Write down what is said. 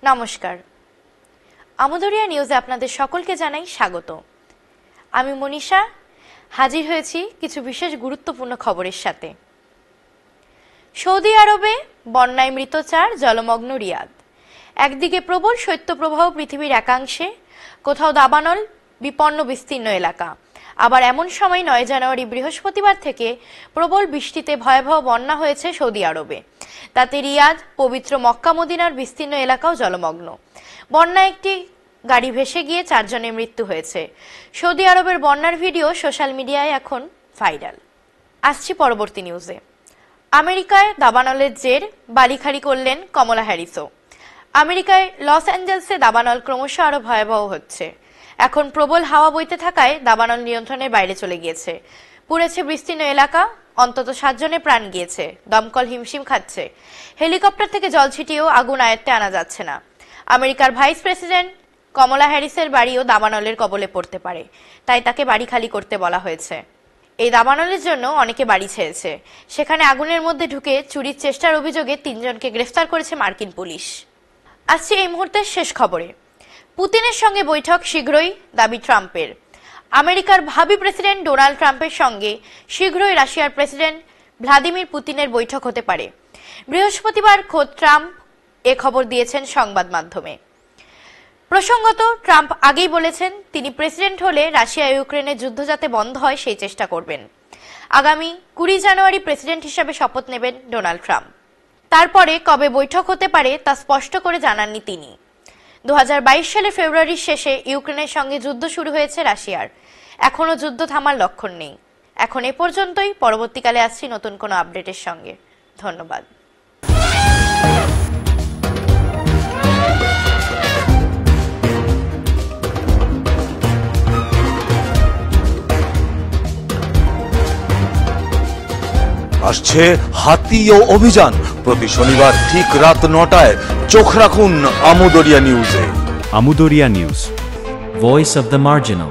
নমস্কার, আমদরিয়া নিউজে আপনাদের সকলকে জানাই স্বাগত। আমি মনীষা হাজির হয়েছি কিছু বিশেষ গুরুত্বপূর্ণ খবরের সাথে। সৌদি আরবে বন্যায় মৃত 4, জলমগ্ন রিয়াদ। একদিকে প্রবল শৈত্যপ্রবাহ পৃথিবীর একাংশে, কোথাও দাবানল বিপন্ন বিস্তীর্ণ এলাকা। আবার এমন সময় 9 জানুয়ারি বৃহস্পতিবার থেকে প্রবল বৃষ্টিতে ভয়াবহ বন্যা হয়েছে সৌদি আরবে। তাতে রিয়াদ, পবিত্র মক্কা মদিনার বিস্তীর্ণ এলাকাও জলমগ্ন। বন্যায় একটি গাড়ি ভেসে গিয়ে 4 জনের মৃত্যু হয়েছে। সৌদি আরবের বন্যার ভিডিও সোশ্যাল মিডিয়ায় এখন ভাইরাল। আসছি পরবর্তী নিউজে। আমেরিকায় দাবানলের জের বালিখাড়ি করলেন কমলা হ্যারিসও। আমেরিকায় লস অ্যাঞ্জেলসে দাবানল ক্রমশ আরও ভয়াবহ হচ্ছে। এখন প্রবল হাওয়া বইতে থাকায় দাবানল নিয়ন্ত্রণের বাইরে চলে গিয়েছে। পুড়েছে বিস্তীর্ণ এলাকা, অন্তত 7 জনের প্রাণ গিয়েছে। দমকল হিমশিম খাচ্ছে। হেলিকপ্টার থেকে জল ছিটিয়েও আগুন আয়ত্তে আনা যাচ্ছে না। আমেরিকার ভাইস প্রেসিডেন্ট কমলা হ্যারিসের বাড়িও দাবানলের কবলে পড়তে পারে, তাই তাকে বাড়ি খালি করতে বলা হয়েছে। এই দাবানলের জন্য অনেকে বাড়ি ছেড়েছে। সেখানে আগুনের মধ্যে ঢুকে চুরির চেষ্টার অভিযোগে 3 জনকে গ্রেফতার করেছে মার্কিন পুলিশ। আসছে এই মুহূর্তের শেষ খবরে। পুতিনের সঙ্গে বৈঠক শীঘ্রই, দাবি ট্রাম্পের। আমেরিকার ভাবি প্রেসিডেন্ট ডোনাল্ড ট্রাম্পের সঙ্গে শীঘ্রই রাশিয়ার প্রেসিডেন্ট ভ্লাদিমির পুতিনের বৈঠক হতে পারে। বৃহস্পতিবার খোদ ট্রাম্প এ খবর দিয়েছেন সংবাদ মাধ্যমে। প্রসঙ্গত, ট্রাম্প আগেই বলেছেন তিনি প্রেসিডেন্ট হলে রাশিয়া ইউক্রেনের যুদ্ধ যাতে বন্ধ হয় সেই চেষ্টা করবেন। আগামী 20 জানুয়ারি প্রেসিডেন্ট হিসেবে শপথ নেবেন ডোনাল্ড ট্রাম্প। তারপরে কবে বৈঠক হতে পারে তা স্পষ্ট করে জানাননি তিনি। 2022 সালে ফেব্রুয়ারির শেষে ইউক্রেনের সঙ্গে যুদ্ধ শুরু হয়েছে রাশিয়ার। এখনও যুদ্ধ থামার লক্ষণ নেই। এখন এ পর্যন্তই। পরবর্তীকালে আসছি নতুন কোনো আপডেটের সঙ্গে। ধন্যবাদ। আসছে হাতিও অভিযান। প্রতি শনিবার ঠিক রাত 9টায় চোখ রাখুন আমদরিয়া নিউজে। Amudoria News, Voice of the Marginal.